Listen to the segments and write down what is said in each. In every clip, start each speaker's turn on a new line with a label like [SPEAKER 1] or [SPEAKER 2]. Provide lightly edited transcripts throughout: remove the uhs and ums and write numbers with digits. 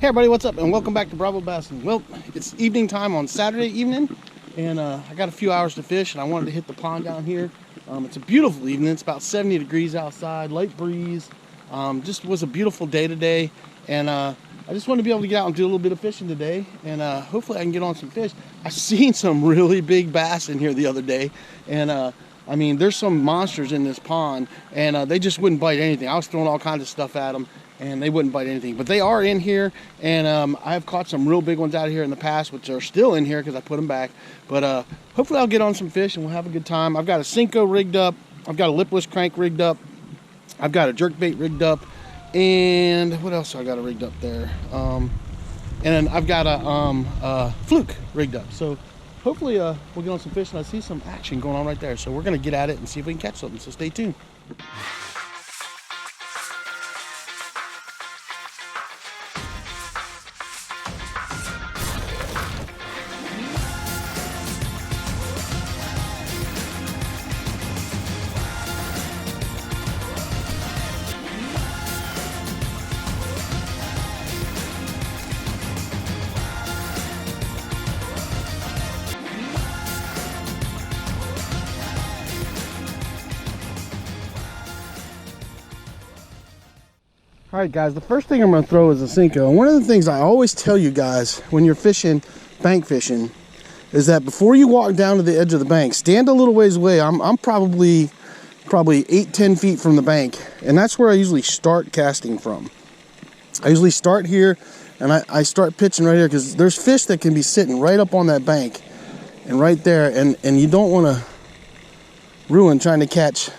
[SPEAKER 1] Hey everybody, what's up? And welcome back to Bravo Bassin. Well, it's evening time on Saturday evening, and I got a few hours to fish, and I wanted to hit the pond down here. It's a beautiful evening. It's about 70 degrees outside, light breeze. Just was a beautiful day today, and I just wanted to be able to get out and do a little bit of fishing today, and hopefully I can get on some fish. I seen some really big bass in here the other day, and I mean, there's some monsters in this pond, and they just wouldn't bite anything. I was throwing all kinds of stuff at them, and they wouldn't bite anything. But they are in here, and I have caught some real big ones out of here in the past, which are still in here because I put them back. But hopefully I'll get on some fish, and we'll have a good time. I've got a Cinco rigged up. I've got a lipless crank rigged up. I've got a jerkbait rigged up. And what else I got rigged up there? And then I've got a fluke rigged up. So hopefully we'll get on some fish, and I see some action going on right there. So we're going to get at it and see if we can catch something. So stay tuned. All right, guys, the first thing I'm going to throw is a Cinco. And one of the things I always tell you guys when you're fishing, bank fishing, is that before you walk down to the edge of the bank, stand a little ways away. I'm probably 8-10 feet from the bank, and that's where I usually start casting from. I usually start here, and I start pitching right here because there's fish that can be sitting right up on that bank and right there, and you don't want to ruin trying to catch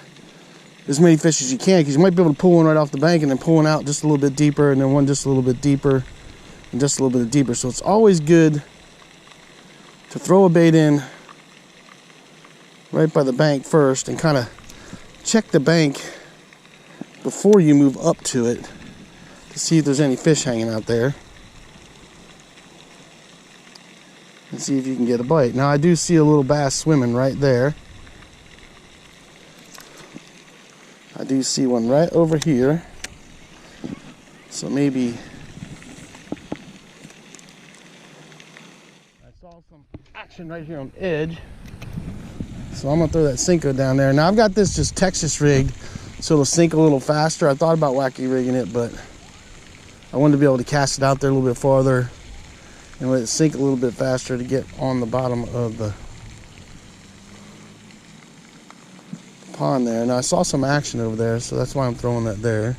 [SPEAKER 1] as many fish as you can, because you might be able to pull one right off the bank and then pull one out just a little bit deeper, and then one just a little bit deeper and just a little bit deeper. So it's always good to throw a bait in right by the bank first and kind of check the bank before you move up to it to see if there's any fish hanging out there, and see if you can get a bite. Now I do see a little bass swimming right there. I do see one right over here, so maybe I saw some action right here on the edge, so I'm gonna throw that Cinco down there. Now I've got this just Texas rigged, so it'll sink a little faster. I thought about wacky rigging it, but I wanted to be able to cast it out there a little bit farther and let it sink a little bit faster to get on the bottom of the pond there. Now I saw some action over there, so that's why I'm throwing that there.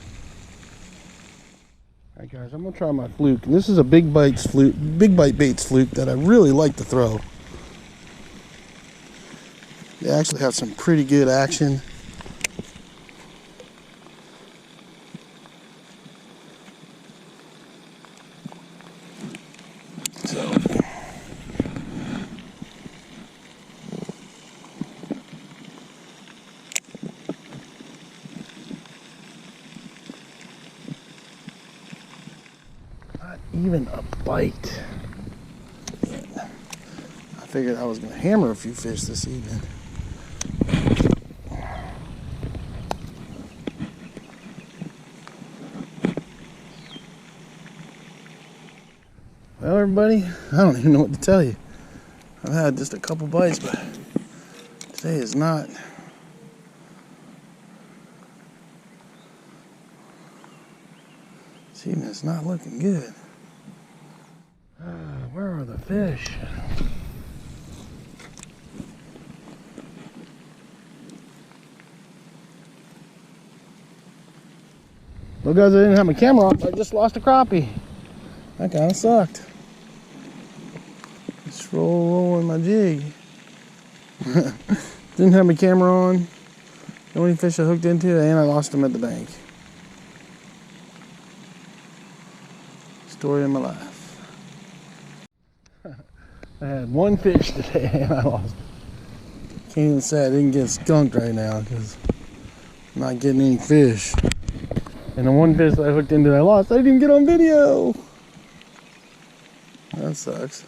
[SPEAKER 1] Alright guys, I'm gonna try my fluke, and this is a big bite baits fluke that I really like to throw. They actually have some pretty good action. So even a bite. I figured I was going to hammer a few fish this evening. Well, everybody, I don't even know what to tell you. I've had just a couple bites, but today is not. This evening is not looking good. Where are the fish? Well, guys, I didn't have my camera on, so I just lost a crappie. That kind of sucked. Just rolling my jig. Didn't have my camera on. The only fish I hooked into, and I lost them at the bank. Story of my life. I had one fish today and I lost it. Can't even say I didn't get skunked right now because I'm not getting any fish. And the one fish that I hooked into that I lost, I didn't even get on video. That sucks.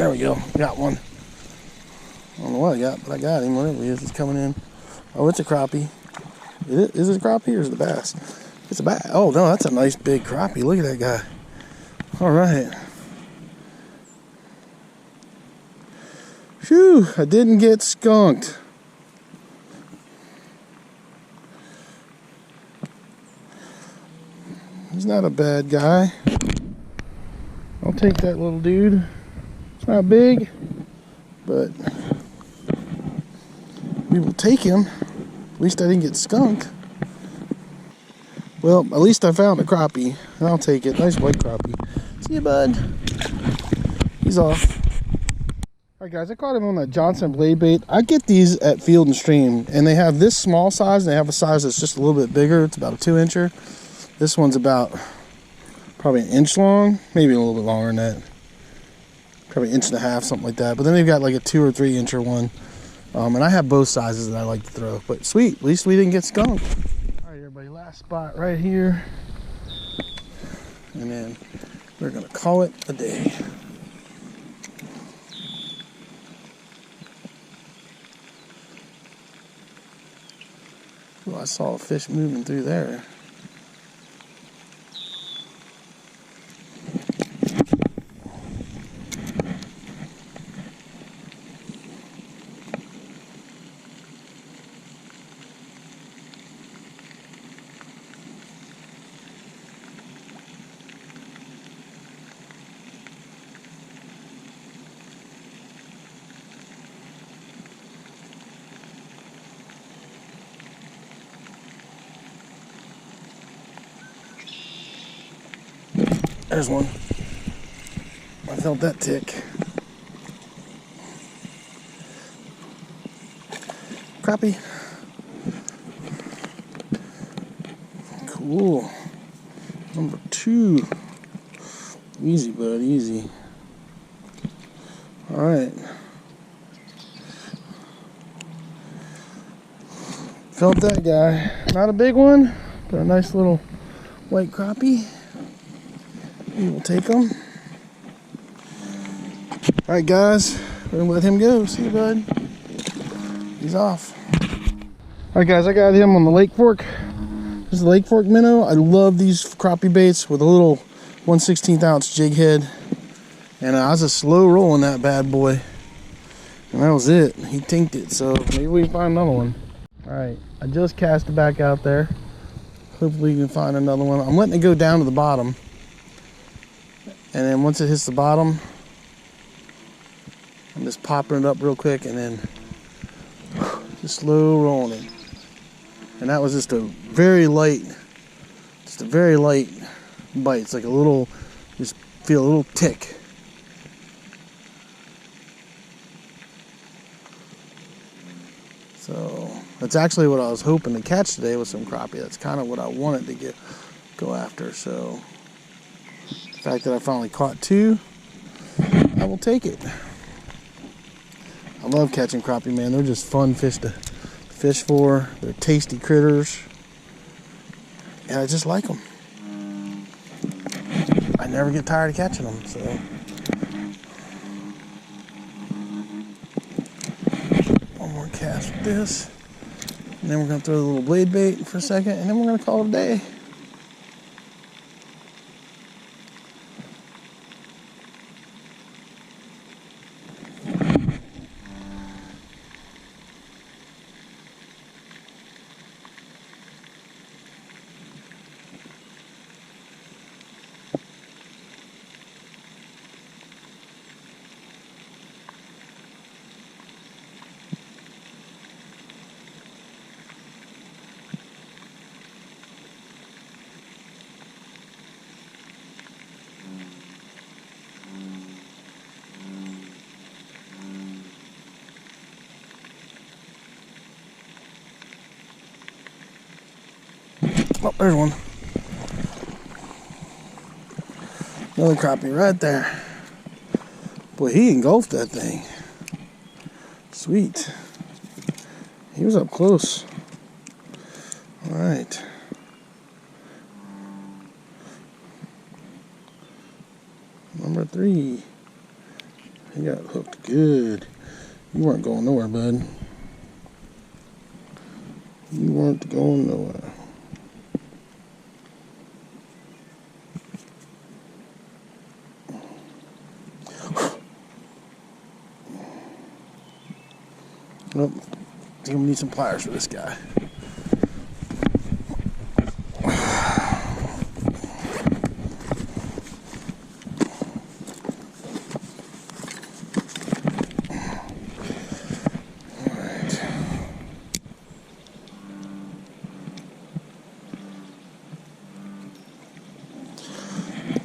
[SPEAKER 1] There we go. Got one. I don't know what I got, but I got him. Whatever he is, he's coming in. Oh, it's a crappie. Is it a crappie or is it a bass? It's a bass. Oh, no, that's a nice big crappie. Look at that guy. All right. Phew, I didn't get skunked. He's not a bad guy. I'll take that little dude. It's not big, but we will take him. At least I didn't get skunked. Well, at least I found a crappie, and I'll take it. Nice white crappie. See you, bud. He's off. Alright guys, I caught him on that Johnson blade bait. I get these at Field and Stream, and they have this small size, and they have a size that's just a little bit bigger. It's about a 2-incher. This one's about probably an inch long, maybe a little bit longer than that. Probably an inch and a half, something like that. But then they've got like a 2 or 3-incher one. And I have both sizes that I like to throw. But sweet, at least we didn't get skunked. Alright everybody, last spot right here. And then we're gonna call it a day. Oh, I saw a fish moving through there. There's one. I felt that tick. Crappie. Cool. Number 2. Easy, bud, easy. Alright. Felt that guy. Not a big one, but a nice little white crappie. We will take them. Alright guys, we're gonna let him go. See you, bud. He's off. Alright guys, I got him on the Lake Fork. This is the Lake Fork minnow. I love these crappie baits with a little 1/16 ounce jig head. And I was just slow rolling that bad boy. And that was it. He tinked it, so maybe we can find another one. Alright, I just cast it back out there. Hopefully you can find another one. I'm letting it go down to the bottom. And then once it hits the bottom, I'm just popping it up real quick and then just slow rolling it. And that was just a very light bite. It's like a little, just feel a little tick. So that's actually what I was hoping to catch today with some crappie. That's kind of what I wanted to go after. So the fact that I finally caught 2, I will take it. I love catching crappie, man. They're just fun fish to fish for. They're tasty critters, and I just like them. I never get tired of catching them. So one more cast with this, and then we're gonna throw the little blade bait for a second, and then we're gonna call it a day. Oh, there's one. Another crappie right there. Boy, he engulfed that thing. Sweet. He was up close. All right. Number 3. He got hooked good. You weren't going nowhere, bud. You weren't going nowhere. Nope. I think we need some pliers for this guy.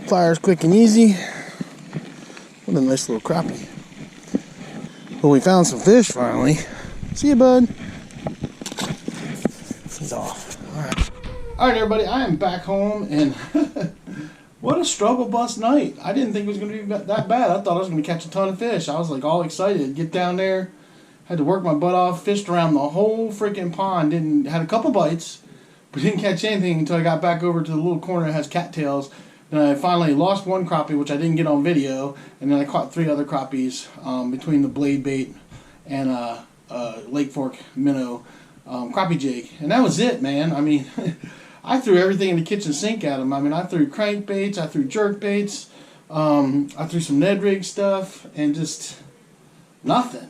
[SPEAKER 1] Pliers quick and easy. What a nice little crappie. Well, we found some fish finally. See you, bud. He's off. Alright, everybody, I am back home, and what a struggle bus night. I didn't think it was going to be that bad. I thought I was going to catch a ton of fish. I was like all excited. Get down there. Had to work my butt off. Fished around the whole freaking pond. Had a couple bites, but didn't catch anything until I got back over to the little corner that has cattails. Then I finally lost one crappie, which I didn't get on video, and then I caught 3 other crappies between the blade bait and Lake Fork minnow crappie jig, and that was it, man. I mean, I threw everything in the kitchen sink at them. I mean, I threw crankbaits, I threw jerk baits, I threw some Ned rig stuff, and just nothing.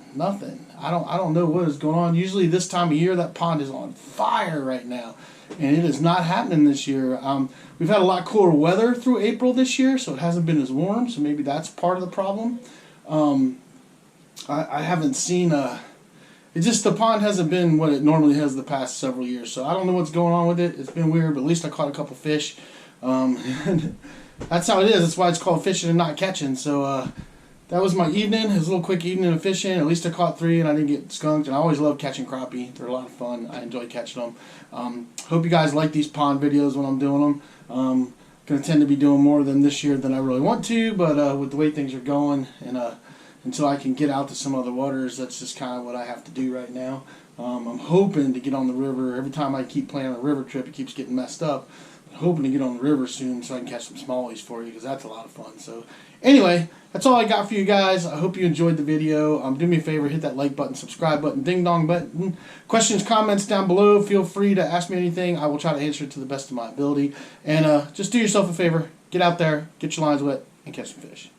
[SPEAKER 1] I don't know what is going on. Usually this time of year, that pond is on fire right now, and it is not happening this year. We've had a lot cooler weather through April this year, so it hasn't been as warm, so maybe that's part of the problem. I haven't seen it's just the pond hasn't been what it normally has the past several years, so I don't know what's going on with it. It's been weird, but at least I caught a couple fish. That's how it is. That's why it's called fishing and not catching. So that was my evening. It was a little quick evening of fishing. At least I caught 3 and I didn't get skunked. And I always love catching crappie. They're a lot of fun. I enjoy catching them. Hope you guys like these pond videos when I'm doing them. Going to tend to be doing more of them this year than I really want to, but with the way things are going, and until I can get out to some other waters, that's just kind of what I have to do right now. I'm hoping to get on the river. Every time I keep planning a river trip, it keeps getting messed up. I'm hoping to get on the river soon so I can catch some smallies for you, because that's a lot of fun. So anyway, that's all I got for you guys. I hope you enjoyed the video. Do me a favor, hit that like button, subscribe button, ding dong button. Questions, comments down below. Feel free to ask me anything. I will try to answer it to the best of my ability. And just do yourself a favor. Get out there, get your lines wet, and catch some fish.